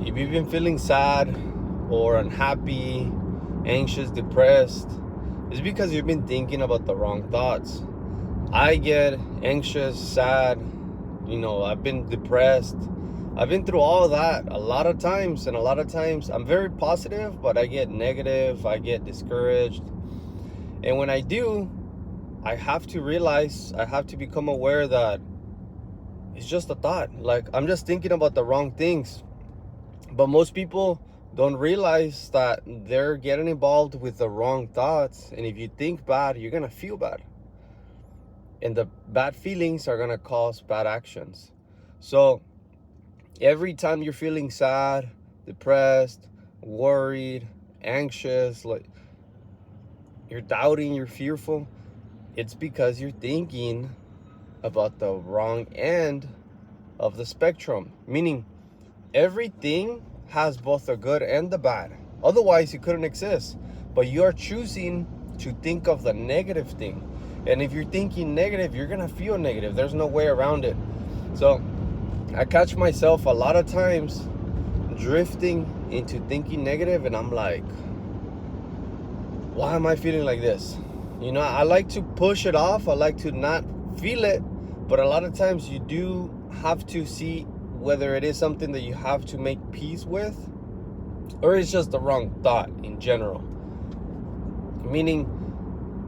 If you've been feeling sad or unhappy, anxious, depressed, it's because you've been thinking about the wrong thoughts. I get anxious, sad, I've been depressed. I've been through all of that a lot of times, and a lot of times I'm very positive, but I get negative, I get discouraged. And when I do, I have to realize, I have to become aware that it's just a thought. Like, I'm just thinking about the wrong things. But most people don't realize that they're getting involved with the wrong thoughts. And if you think bad, you're going to feel bad. And the bad feelings are going to cause bad actions. So every time you're feeling sad, depressed, worried, anxious, like you're doubting, you're fearful, it's because you're thinking about the wrong end of the spectrum. Meaning, everything has both the good and the bad. Otherwise, it couldn't exist. But you are choosing to think of the negative thing. And if you're thinking negative, you're going to feel negative. There's no way around it. So I catch myself a lot of times drifting into thinking negative, and I'm like, why am I feeling like this? I like to push it off. I like to not feel it. But a lot of times you do have to see whether it is something that you have to make peace with, or it's just the wrong thought in general. Meaning,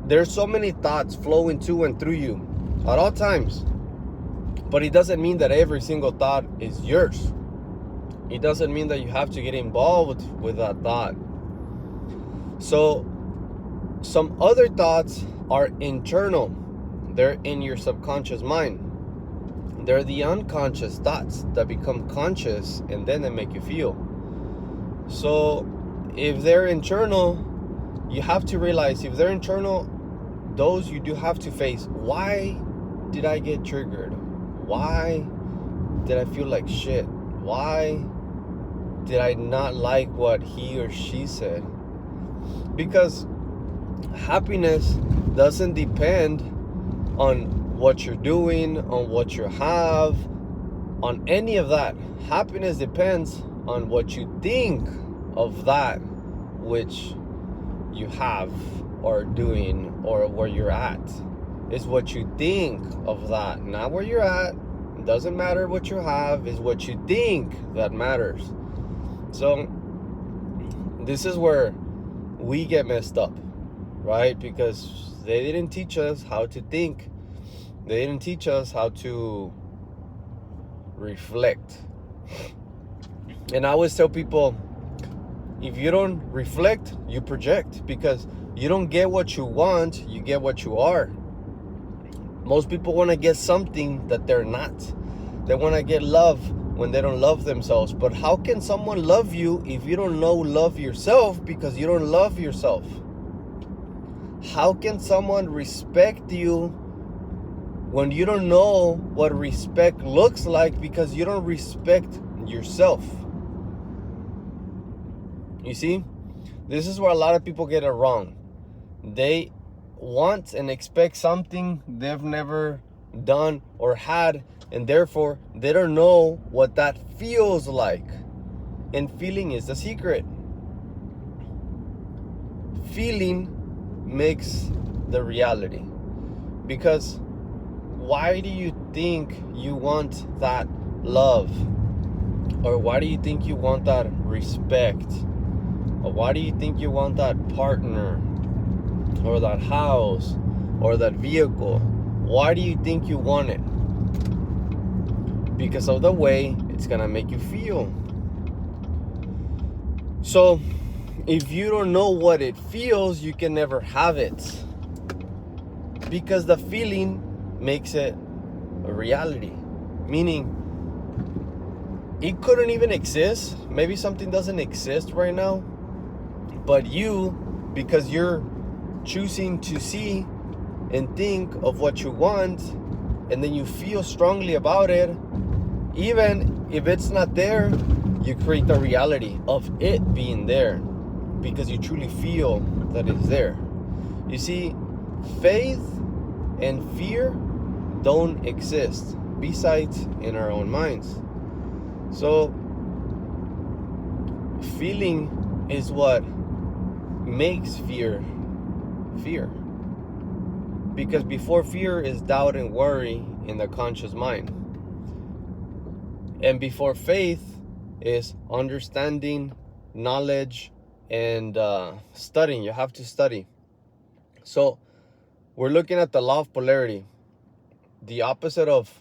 there's so many thoughts flowing to and through you at all times, but it doesn't mean that every single thought is yours. It doesn't mean that you have to get involved with that thought. So some other thoughts are internal. They're in your subconscious mind. They're the unconscious thoughts that become conscious, and then they make you feel. So if they're internal, you have to realize, if they're internal, those you do have to face. Why did I get triggered? Why did I feel like shit? Why did I not like what he or she said? Because happiness doesn't depend on what you're doing, on what you have, on any of that. Happiness depends on what you think of that which you have or doing or where you're at. It's what you think of that, not where you're at. It doesn't matter what you have, it's what you think that matters. So this is where we get messed up, right? Because they didn't teach us how to think. They didn't teach us how to reflect. And I always tell people, if you don't reflect, you project, because you don't get what you want, you get what you are. Most people want to get something that they're not. They want to get love when they don't love themselves. But how can someone love you if you don't know love yourself, because you don't love yourself? How can someone respect you when you don't know what respect looks like, because you don't respect yourself? You see, this is where a lot of people get it wrong. They want and expect something they've never done or had, and therefore they don't know what that feels like. And feeling is the secret. Feeling makes the reality. Because why do you think you want that love? Or why do you think you want that respect? Or why do you think you want that partner? Or that house? Or that vehicle? Why do you think you want it? Because of the way it's gonna make you feel. So if you don't know what it feels, you can never have it. Because the feeling makes it a reality. Meaning, it couldn't even exist. Maybe something doesn't exist right now, but you, because you're choosing to see and think of what you want, and then you feel strongly about it, even if it's not there, you create the reality of it being there, because you truly feel that it's there. You see, faith and fear don't exist besides in our own minds. So feeling is what makes fear. Because before fear is doubt and worry in the conscious mind. And before faith is understanding, knowledge, and studying. You have to study. So we're looking at the law of polarity. The opposite of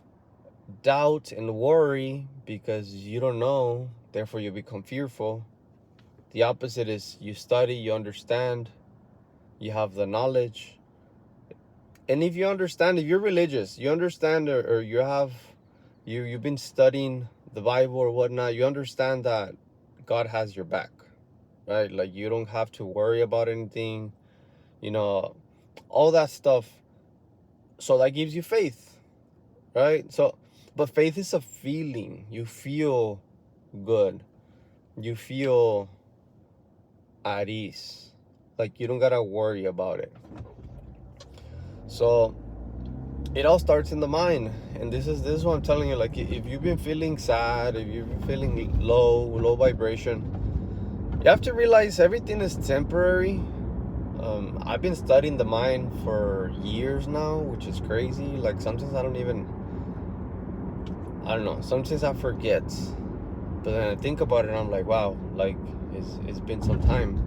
doubt and worry, because you don't know, therefore you become fearful. The opposite is you study, you understand, you have the knowledge. And if you understand, if you're religious, you understand, or you've been studying the Bible or whatnot, you understand that God has your back, right? Like you don't have to worry about anything, all that stuff. So that gives you faith, right? So, but faith is a feeling. You feel good. You feel at ease. Like you don't gotta worry about it. So it all starts in the mind. And this is what I'm telling you. Like if you've been feeling sad, if you've been feeling low vibration, you have to realize everything is temporary. I've been studying the mind for years now, which is crazy. Like sometimes I don't know. Sometimes I forget. But then I think about it and I'm like, wow, like it's been some time.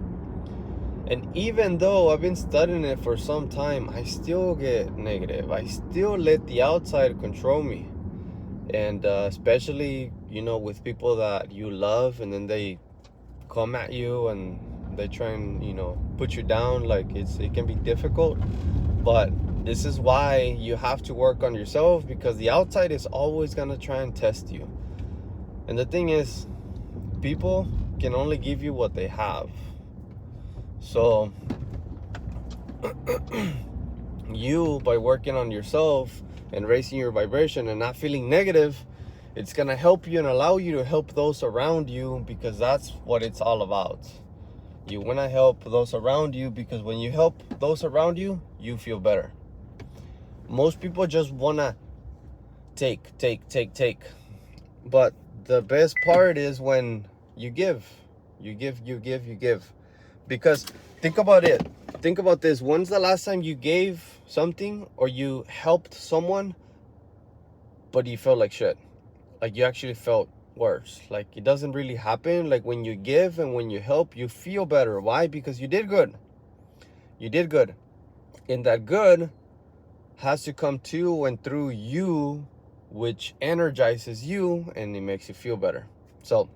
And even though I've been studying it for some time, I still get negative. I still let the outside control me. And especially, with people that you love, and then they come at you and they try and, put you down. Like it can be difficult. But this is why you have to work on yourself, because the outside is always going to try and test you. And the thing is, people can only give you what they have. So you, by working on yourself and raising your vibration and not feeling negative, it's going to help you and allow you to help those around you, because that's what it's all about. You want to help those around you, because when you help those around you, you feel better. Most people just want to take. But the best part is when you give. You give. Because think about it. Think about this. When's the last time you gave something or you helped someone, but you felt like shit? Like you actually felt worse. Like it doesn't really happen. Like when you give and when you help, you feel better. Why? Because you did good. And that good has to come to and through you, which energizes you and it makes you feel better. So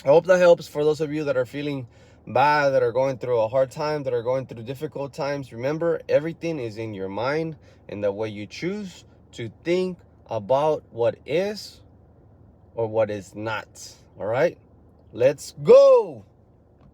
I hope that helps for those of you that are feeling bad, that are going through a hard time, that are going through difficult times. Remember, everything is in your mind, and the way you choose to think about what is or what is not. All right, let's go.